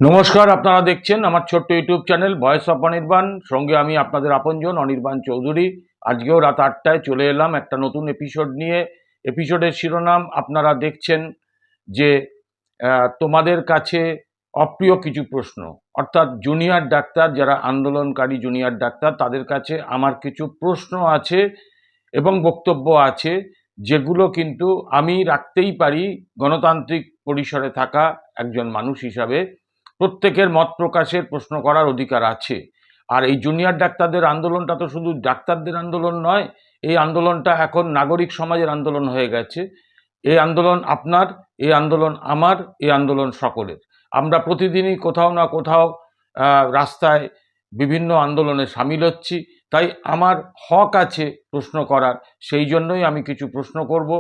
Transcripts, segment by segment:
নমস্কার, আপনারা দেখছেন আমার ছোট্ট YouTube channel voice of Anirban. সঙ্গে আমি আপনাদের আপনজন অনির্বাণ চৌধুরী। আজকেও রাত 8টায় চলে এলাম একটা নতুন এপিসোড নিয়ে। এপিসোডের শিরোনাম আপনারা দেখছেন যে তোমাদের কাছে অপ্রিয় কিছু প্রশ্ন, অর্থাৎ জুনিয়র ডাক্তার যারা আন্দোলনকারী জুনিয়র ডাক্তার তাদের কাছে আমার কিছু প্রশ্ন আছে এবং বক্তব্য আছে, যেগুলো কিন্তু আমি রাখতেই পারি। গণতান্ত্রিক পরিসরে থাকা একজন মানুষ হিসাবে প্রত্যেকের মত প্রকাশের, প্রশ্ন করার অধিকার আছে। আর এই জুনিয়র ডাক্তারদের আন্দোলনটা তো শুধু ডাক্তারদের আন্দোলন নয়, এই আন্দোলনটা এখন নাগরিক সমাজের আন্দোলন হয়ে গেছে। এই আন্দোলন আপনার, এই আন্দোলন আমার, এই আন্দোলন সকলের। আমরা প্রতিদিনই কোথাও না কোথাও রাস্তায় বিভিন্ন আন্দোলনে সামিল হচ্ছি। তাই আমার হক আছে প্রশ্ন করার। সেই জন্যই আমি কিছু প্রশ্ন করব,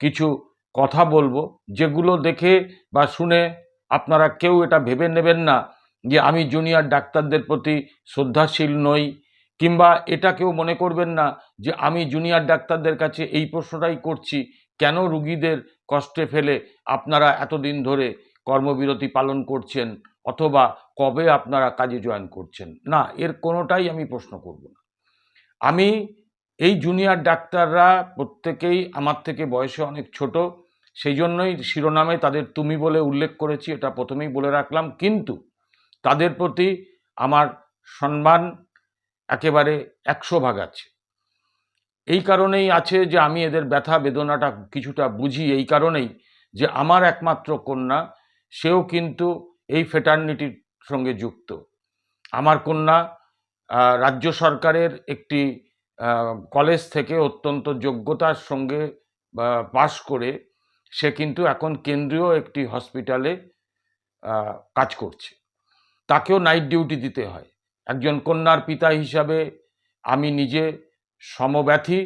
কিছু কথা বলবো, যেগুলো দেখে বা শুনে আপনারা কেউ এটা ভেবে নেবেন না যে আমি জুনিয়র ডাক্তারদের প্রতি শ্রদ্ধাশীল নই, কিংবা এটা কেউ মনে করবেন না যে আমি জুনিয়র ডাক্তারদের কাছে এই প্রশ্নটাই করছি, কেন রুগীদের কষ্টে ফেলে আপনারা এতদিন ধরে কর্মবিরতি পালন করছেন, অথবা কবে আপনারা কাজে জয়েন করছেন। না, এর কোনোটাই আমি প্রশ্ন করব না। আমি এই জুনিয়র ডাক্তাররা প্রত্যেকেই আমার থেকে বয়সে অনেক ছোট, সেই জন্যই শিরোনামে তাদের তুমি বলে উল্লেখ করেছি, এটা প্রথমেই বলে রাখলাম। কিন্তু তাদের প্রতি আমার সম্মান একেবারে 100 ভাগ আছে। এই কারণেই আছে যে আমি এদের ব্যথা বেদনাটা কিছুটা বুঝি, এই কারণেই যে আমার একমাত্র কন্যা, সেও কিন্তু এই ফেটার্নিটির সঙ্গে যুক্ত। আমার কন্যা রাজ্য সরকারের একটি কলেজ থেকে অত্যন্ত যোগ্যতার সঙ্গে পাশ করে সে কিন্তু এখন কেন্দ্রীয় একটি হসপিটালে কাজ করছে। তাকেও নাইট ডিউটি দিতে হয়। একজন কন্যার পিতা হিসাবে আমি নিজে সমব্যথী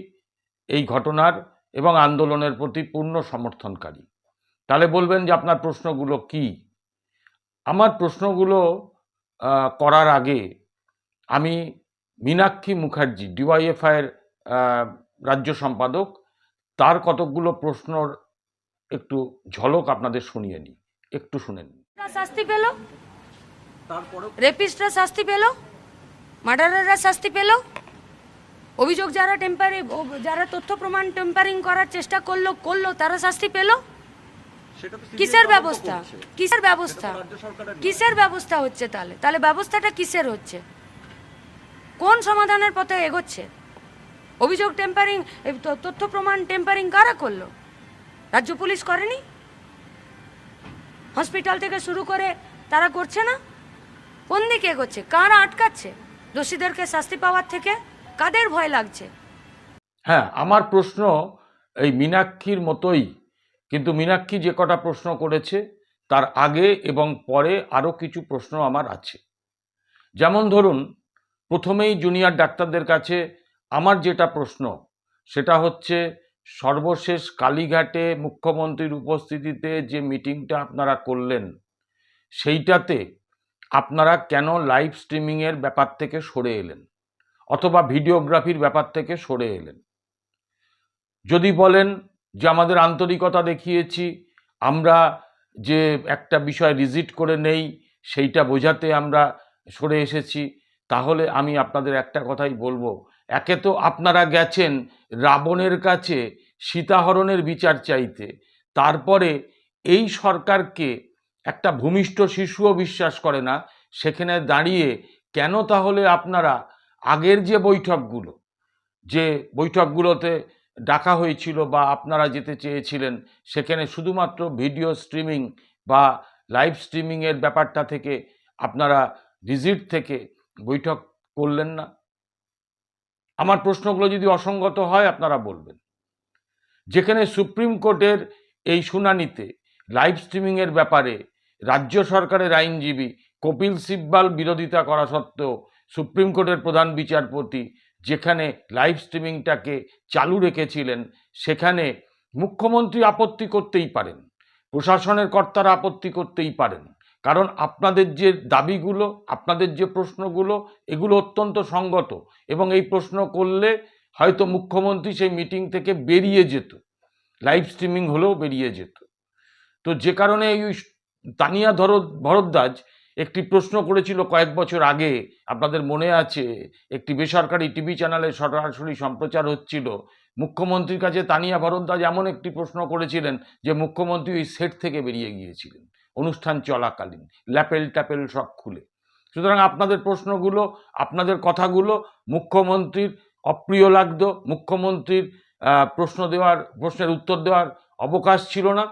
এই ঘটনার এবং আন্দোলনের প্রতি পূর্ণ সমর্থনকারী। তাহলে বলবেন যে আপনার প্রশ্নগুলো কি? আমার প্রশ্নগুলো করার আগে আমি মীনাক্ষী মুখার্জি, ডিওয়াইএফআইয়ের রাজ্য সম্পাদক, তার কতকগুলো প্রশ্নর একটু ঝলক আপনাদের শুনিয়ে নিই, একটু শুনে নিন। শাস্তি পেল, রেপিস্টরা শাস্তি পেল, মার্ডারাররা শাস্তি পেল, অভিযোগ যারা তথ্য প্রমাণ টেম্পারিং করার চেষ্টা করলো তারা শাস্তি পেল। কিসের ব্যবস্থা? কিসের ব্যবস্থা? কিসের ব্যবস্থা হচ্ছে? তাহলে ব্যবস্থাটা কিসের হচ্ছে? কোন সমাধানের পথে এগোচ্ছে? অভিযোগ টেম্পারিং, তথ্য প্রমাণ টেম্পারিং কারা করলো? রাজ্য পুলিশ করেনি? হসপিটাল থেকে শুরু করে তারা করছে না? কোন দিকে এগোচ্ছে? কারা আটকাচ্ছে দোষীদেরকে শাস্তি পাওয়ার থেকে? কাদের ভয় লাগছে? হ্যাঁ, আমার প্রশ্ন এই মীনাক্ষীর মতোই, কিন্তু মীনাক্ষী যে কটা প্রশ্ন করেছে তার আগে এবং পরে আরও কিছু প্রশ্ন আমার আছে। যেমন ধরুন, প্রথমেই জুনিয়র ডাক্তারদের কাছে আমার যেটা প্রশ্ন, সেটা হচ্ছে সর্বশেষ কালীঘাটে মুখ্যমন্ত্রীর উপস্থিতিতে যে মিটিংটা আপনারা করলেন, সেইটাতে আপনারা কেন লাইভ স্ট্রিমিংয়ের ব্যাপার থেকে সরে এলেন, অথবা ভিডিওগ্রাফির ব্যাপার থেকে সরে এলেন? যদি বলেন যে আমাদের আন্তরিকতা দেখিয়েছি, আমরা যে একটা বিষয় রিজিট করে নেই সেইটা বোঝাতে আমরা সরে এসেছি, তাহলে আমি আপনাদের একটা কথাই বলবো, একে তো আপনারা গেছেন রাবণের কাছে সীতাহরণের বিচার চাইতে, তারপরে এই সরকারকে একটা ভূমিষ্ঠ শিশুও বিশ্বাস করে না, সেখানে দাঁড়িয়ে কেন তাহলে আপনারা আগের যে বৈঠকগুলোতে ডাকা হয়েছিল বা আপনারা যেতে চেয়েছিলেন, সেখানে শুধুমাত্র ভিডিও স্ট্রিমিং বা লাইভ স্ট্রিমিংয়ের ব্যাপারটা থেকে আপনারা ভিজিট থেকে বৈঠক করলেন না? আমার প্রশ্নগুলো যদি অসঙ্গত হয় আপনারা বলবেন। যেখানে সুপ্রিম কোর্টের এই শুনানিতে লাইভ স্ট্রিমিংয়ের ব্যাপারে রাজ্য সরকারের আইনজীবী কপিল সিব্বাল বিরোধিতা করা সত্ত্বেও সুপ্রিম কোর্টের প্রধান বিচারপতি যেখানে লাইভ স্ট্রিমিংটাকে চালু রেখেছিলেন, সেখানে মুখ্যমন্ত্রী আপত্তি করতেই পারেন, প্রশাসনের কর্তারা আপত্তি করতেই পারেন, কারণ আপনাদের যে দাবিগুলো, আপনাদের যে প্রশ্নগুলো, এগুলো অত্যন্ত সঙ্গত, এবং এই প্রশ্ন করলে হয়তো মুখ্যমন্ত্রী সেই মিটিং থেকে বেরিয়ে যেত, লাইভ স্ট্রিমিং হলেও বেরিয়ে যেত। তো যে কারণে এই তানিয়া ভরদ্বাজ একটি প্রশ্ন করেছিল কয়েক বছর আগে, আপনাদের মনে আছে, একটি বেসরকারি টিভি চ্যানেলে সরাসরি সম্প্রচার হচ্ছিল। মুখ্যমন্ত্রীর কাছে তানিয়া ভরদ্বাজ এমন একটি প্রশ্ন করেছিলেন যে মুখ্যমন্ত্রী ওই সেট থেকে বেরিয়ে গিয়েছিলেন অনুষ্ঠান চলাকালীন, ল্যাপেল ট্যাপেল সব খুলে। সুতরাং আপনাদের প্রশ্নগুলো, আপনাদের কথাগুলো মুখ্যমন্ত্রীর অপ্রিয় লাগতো, মুখ্যমন্ত্রীর প্রশ্নের উত্তর দেওয়ার অবকাশ ছিল না,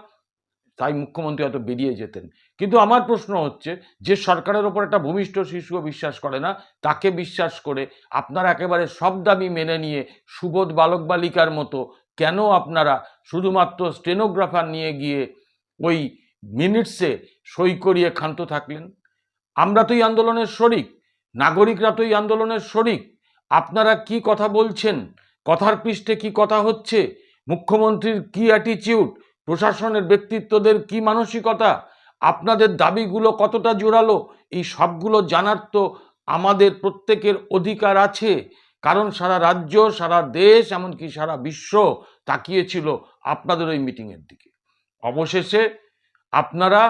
তাই মুখ্যমন্ত্রী হয়তো বেরিয়ে যেতেন। কিন্তু আমার প্রশ্ন হচ্ছে, যে সরকারের ওপর একটা ভূমিষ্ঠ শিশুও বিশ্বাস করে না, তাকে বিশ্বাস করে আপনারা একেবারে সব দাবি মেনে নিয়ে সুবোধ বালক বালিকার মতো কেন আপনারা শুধুমাত্র স্টেনোগ্রাফার নিয়ে গিয়ে ওই মিনিটসে সই করিয়ে ক্ষান্ত থাকলেন? আমরা তো এই আন্দোলনের শরিক, নাগরিকরা তো এই আন্দোলনের শরিক। আপনারা কি কথা বলছেন, কথার পৃষ্ঠে কি কথা হচ্ছে, মুখ্যমন্ত্রীর কি অ্যাটিটিউড, প্রশাসনের ব্যক্তিত্বদের কি মানসিকতা, আপনাদের দাবিগুলো কতটা জোরালো, এই সবগুলো জানার তো আমাদের প্রত্যেকের অধিকার আছে। কারণ সারা রাজ্য, সারা দেশ, এমনকি সারা বিশ্ব তাকিয়েছিল আপনাদের ওই মিটিংয়ের দিকে। অবশেষে আপনারা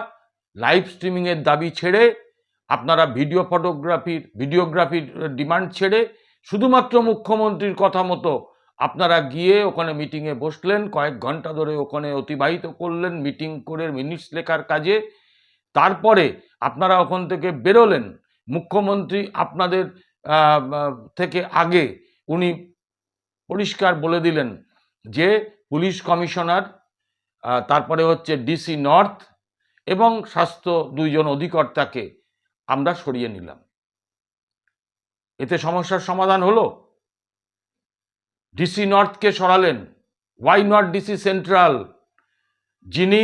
লাইভ স্ট্রিমিংয়ের দাবি ছেড়ে, আপনারা ভিডিওগ্রাফির ডিমান্ড ছেড়ে শুধুমাত্র মুখ্যমন্ত্রীর কথা মতো আপনারা গিয়ে ওখানে মিটিংয়ে বসলেন, কয়েক ঘন্টা ধরে ওখানে অতিবাহিত করলেন মিটিং করে মিনিটস লেখার কাজে। তারপরে আপনারা ওখান থেকে বেরোলেন। মুখ্যমন্ত্রী আপনাদের থেকে আগে উনি পরিষ্কার বলে দিলেন যে পুলিশ কমিশনার, তারপরে হচ্ছে ডিসি নর্থ এবং স্বাস্থ্য দুইজন অধিকর্তাকে আমরা সরিয়ে নিলাম। এতে সমস্যার সমাধান হলো? ডিসি নর্থকে সরালেন, ওয়াই নট ডিসি সেন্ট্রাল, যিনি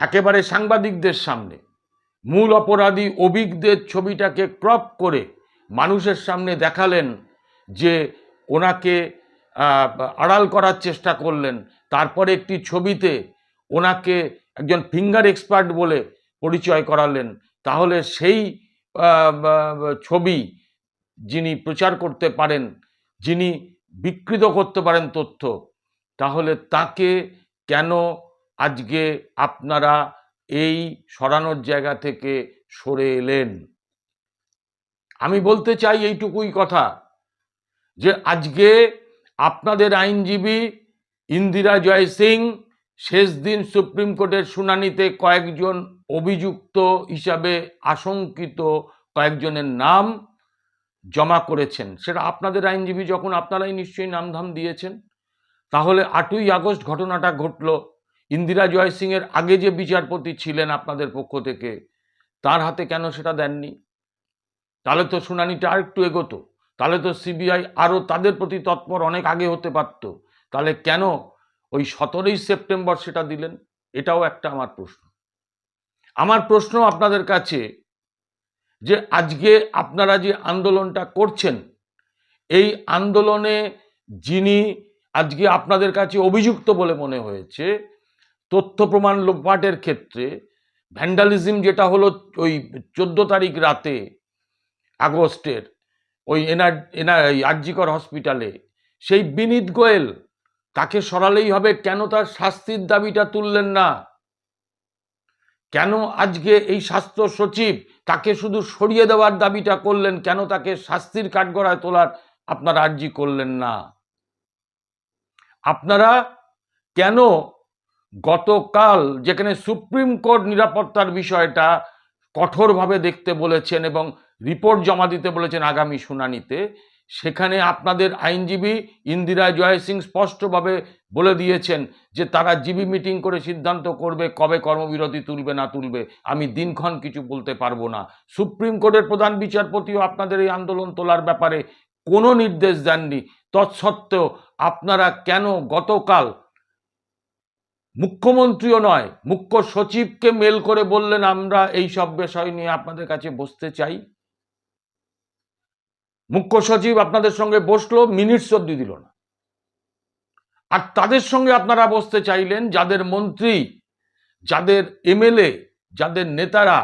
একেবারে সাংবাদিকদের সামনে মূল অপরাধী অভিজ্ঞদের ছবিটাকে ক্রপ করে মানুষের সামনে দেখালেন, যে ওনাকে আড়াল করার চেষ্টা করলেন। তারপরে একটি ছবিতে ওনাকে একজন ফিঙ্গার এক্সপার্ট বলে পরিচয় করালেন। তাহলে সেই ছবি যিনি প্রচার করতে পারেন, যিনি বিকৃত করতে পারেন তথ্য, তাহলে তাকে কেন আজকে আপনারা এই সরানোর জায়গা থেকে সরে এলেন? আমি বলতে চাই এইটুকুই কথা, যে আজকে আপনাদের আইনজীবী ইন্দিরা জয় সিং শেষ দিন সুপ্রিম কোর্টের শুনানিতে কয়েকজন অভিযুক্ত হিসাবে আশঙ্কিত কয়েকজনের নাম জমা করেছেন। সেটা আপনাদের আইনজীবী যখন, আপনারাই নিশ্চয়ই নামধাম দিয়েছেন। তাহলে 8ই আগস্ট ঘটনাটা ঘটল, ইন্দিরা জয় সিং এর আগে যে বিচারপতি ছিলেন আপনাদের পক্ষ থেকে, তার হাতে কেন সেটা দেননি? তাহলে তো শুনানিটা আর একটু এগোতো, তাহলে তো সিবিআই আরও তাদের প্রতি তৎপর অনেক আগে হতে পারত। তাহলে কেন ওই 17ই সেপ্টেম্বর সেটা দিলেন? এটাও একটা আমার প্রশ্ন। আমার প্রশ্ন আপনাদের কাছে, যে আজকে আপনারা যে আন্দোলনটা করছেন, এই আন্দোলনে যিনি আজকে আপনাদের কাছে অভিযুক্ত বলে মনে হয়েছে তথ্য প্রমাণ লোপাটের ক্ষেত্রে, ভ্যান্ডালিজম যেটা হলো ওই 14 তারিখ রাতে আগস্টের ওই আরজিকর হসপিটালে, সেই বিনীত গোয়েল, তাকে সরালেই হবে, কেন তার শাস্তির দাবিটা তুললেন না? কেন আজকে এই স্বাস্থ্য সচিব, তাকে শুধু সরিয়ে দেওয়ার দাবিটা করলেন, কেন তাকে শাস্তির কাঠগড়ায় তোলার আপনারা আর্জি করলেন না? আপনারা কেন গতকাল, যেখানে সুপ্রিম কোর্ট নিরাপত্তার বিষয়টা কঠোরভাবে দেখতে বলেছেন এবং রিপোর্ট জমা দিতে বলেছেন আগামী শুনানিতে, সেখানে আপনাদের আইনজীবী ইন্দিরা জয় সিং স্পষ্টভাবে বলে দিয়েছেন যে তারা জিবি মিটিং করে সিদ্ধান্ত করবে কবে কর্মবিরতি তুলবে না তুলবে, আমি দিনক্ষণ কিছু বলতে পারবো না। সুপ্রিম কোর্টের প্রধান বিচারপতিও আপনাদের এই আন্দোলন তোলার ব্যাপারে কোনো নির্দেশ দেননি। তৎসত্ত্বেও আপনারা কেন গতকাল মুখ্যমন্ত্রীও নয়, মুখ্য সচিবকে মেল করে বললেন আমরা এই সব বিষয় নিয়ে আপনাদের কাছে বসতে চাই? মুখ্য সচিব আপনাদের সঙ্গে বসলো, মিনিটস অবধি দিল না। আর তাদের সঙ্গে আপনারা বসতে চাইলেন, যাদের মন্ত্রী, যাদের এমএলএ, যাদের নেতারা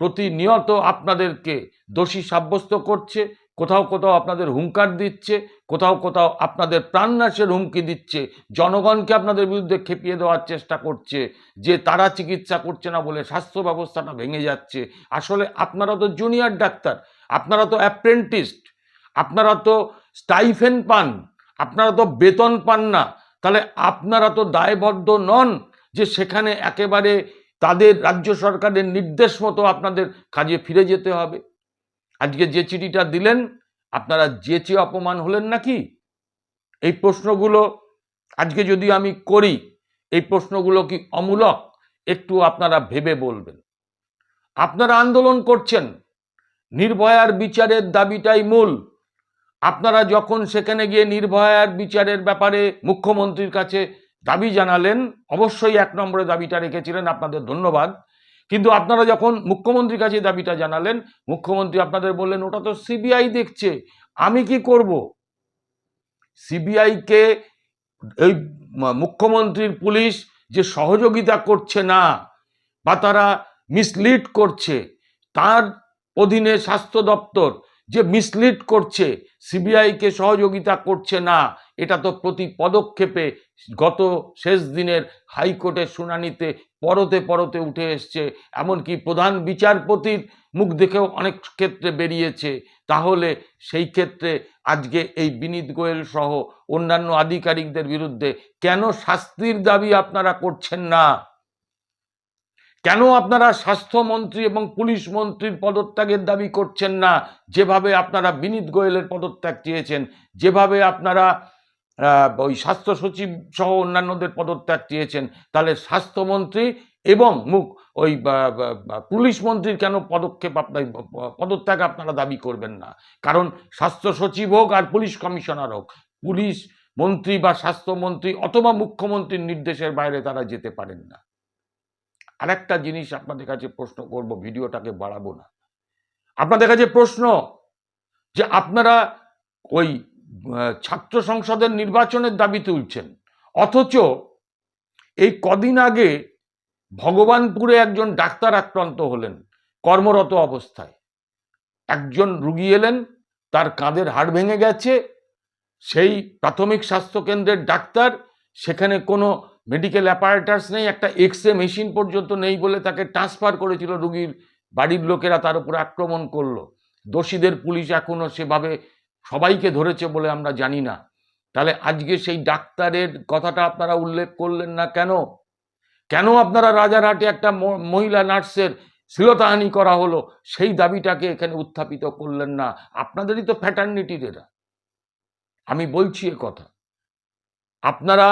প্রতিনিয়ত আপনাদেরকে দোষী সাব্যস্ত করছে, কোথাও কোথাও আপনাদের হুঙ্কার দিচ্ছে, কোথাও কোথাও আপনাদের প্রাণনাশের হুমকি দিচ্ছে, জনগণকে আপনাদের বিরুদ্ধে খেপিয়ে দেওয়ার চেষ্টা করছে যে তারা চিকিৎসা করছে না বলে স্বাস্থ্য ব্যবস্থাটা ভেঙে যাচ্ছে। আসলে আপনারা তো জুনিয়র ডাক্তার, আপনারা তো অ্যাপ্রেন্টিসড, আপনারা তো স্টাইফেন পান, আপনারা তো বেতন পান না। তাহলে আপনারা তো দায়বদ্ধ নন যে সেখানে একেবারে তাদের রাজ্য সরকারের নির্দেশ মতো আপনাদের কাজে ফিরে যেতে হবে। আজকে যে চিঠিটা দিলেন, আপনারা যেচে অপমান হলেন নাকি? এই প্রশ্নগুলো আজকে যদি আমি করি, এই প্রশ্নগুলো কি অমূলক? একটু আপনারা ভেবে বলবেন। আপনারা আন্দোলন করছেন, নির্ভয়ার বিচারের দাবিটাই মূল। আপনারা যখন সেখানে গিয়ে নির্ভয়ার বিচারের ব্যাপারে মুখ্যমন্ত্রীর কাছে দাবি জানালেন, অবশ্যই 1 নম্বরে দাবিটা রেখেছিলেন, আপনাদের ধন্যবাদ। কিন্তু আপনারা যখন মুখ্যমন্ত্রীর কাছে দাবিটা জানালেন, মুখ্যমন্ত্রী আপনাদের বললেন ওটা তো সিবিআই দেখছে, আমি কি করব? সিবিআইকে এই মুখ্যমন্ত্রীর পুলিশ যে সহযোগিতা করছে না বা তারা মিসলিড করছে, তার অধীনে স্বাস্থ্য দপ্তর যে মিসলিড করছে, সিবিআইকে সহযোগিতা করছে না, এটা তো প্রতি পদক্ষেপে গত শেষ দিনের হাইকোর্টের শুনানিতে পরতে পরতে উঠে এসছে। এমনকি প্রধান বিচারপতির মুখ দেখেও অনেক ক্ষেত্রে বেরিয়েছে। তাহলে সেই ক্ষেত্রে আজকে এই বিনীত গোয়েল সহ অন্যান্য আধিকারিকদের বিরুদ্ধে কেন শাস্তির দাবি আপনারা করছেন না? কেন আপনারা স্বাস্থ্যমন্ত্রী এবং পুলিশ মন্ত্রীর পদত্যাগের দাবি করছেন না? যেভাবে আপনারা বিনীত গোয়েলের পদত্যাগ চেয়েছেন, যেভাবে আপনারা ওই স্বাস্থ্য সচিব সহ অন্যান্যদের পদত্যাগ চেয়েছেন, তাহলে স্বাস্থ্যমন্ত্রী এবং ওই পুলিশ মন্ত্রীর কেন পদত্যাগ আপনারা দাবি করবেন না? কারণ স্বাস্থ্য সচিব হোক আর পুলিশ কমিশনার হোক, পুলিশ মন্ত্রী বা স্বাস্থ্যমন্ত্রী অথবা মুখ্যমন্ত্রীর নির্দেশের বাইরে তারা যেতে পারেন না। আরেকটা জিনিস আপনাদের কাছে প্রশ্ন করব, ভিডিওটাকে বাড়াবো না। আপনাদের কাছে প্রশ্ন যে আপনারা ওই ছাত্র সংসদের নির্বাচনের দাবি তুলছেন, অথচ এই কদিন আগে ভগবানপুরে একজন ডাক্তার আক্রান্ত হলেন কর্মরত অবস্থায়। একজন রুগী এলেন, তার কাঁধের হাড় ভেঙে গেছে, সেই প্রাথমিক স্বাস্থ্যকেন্দ্রের ডাক্তার সেখানে কোনো মেডিকেল অ্যাপারেটাস নেই, একটা এক্সরে মেশিন পর্যন্ত নেই বলে তাকে ট্রান্সফার করেছিল। রুগীর বাড়ির লোকেরা তার উপর আক্রমণ করলো। দোষীদের পুলিশ এখনো সেভাবে সবাইকে ধরেছে বলে আমরা জানি না। তাহলে আজকে সেই ডাক্তারের কথাটা আপনারা উল্লেখ করলেন না কেন? কেন আপনারা রাজারহাটে একটা মহিলা নার্সের শ্লীলতাহানি করা হলো, সেই দাবিটাকে এখানে উত্থাপিত করলেন না? আপনাদেরই তো ফ্যাটার্নিটির এরা। আমি বলছি এ কথা, আপনারা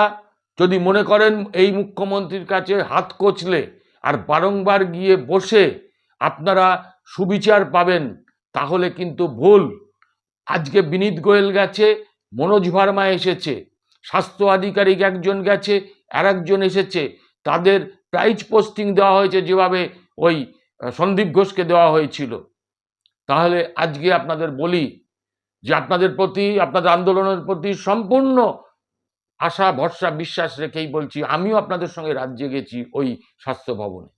যদি মনে করেন এই মুখ্যমন্ত্রীর কাছে হাত কচলে আর বারংবার গিয়ে বসে আপনারা সুবিচার পাবেন, তাহলে কিন্তু ভুল। আজকে বিনীত গোয়েল গেছে, মনোজ ভার্মা এসেছে, স্বাস্থ্য আধিকারিক একজন গেছে, আর একজন এসেছে, তাদের প্রাইজ পোস্টিং দেওয়া হয়েছে যেভাবে ওই সন্দীপ ঘোষকে দেওয়া হয়েছিল। তাহলে আজকে আপনাদের বলি যে আপনাদের প্রতি, আপনাদের আন্দোলনের প্রতি সম্পূর্ণ আশা ভরসা বিশ্বাস রেখেই বলছি, আমিও আপনাদের সঙ্গে রাজ্যে গেছি ওই স্বাস্থ্য ভবনে।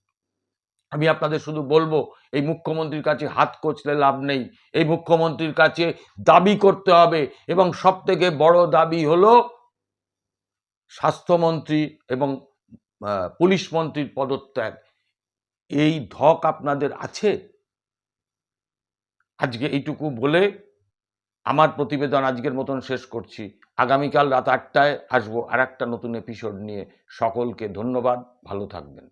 আমি আপনাদের শুধু বলবো, এই মুখ্যমন্ত্রীর কাছে হাত কচলে লাভ নেই, এই মুখ্যমন্ত্রীর কাছে দাবি করতে হবে, এবং সব থেকে বড় দাবি হলো স্বাস্থ্যমন্ত্রী এবং পুলিশ মন্ত্রীর পদত্যাগ। এই ধক আপনাদের আছে? আজকে এইটুকু বলে আমার প্রতিবেদন আজকের মতন শেষ করছি। আগামীকাল রাত 8টায় আসবো আর একটা নতুন এপিসোড নিয়ে। সকলকে ধন্যবাদ, ভালো থাকবেন।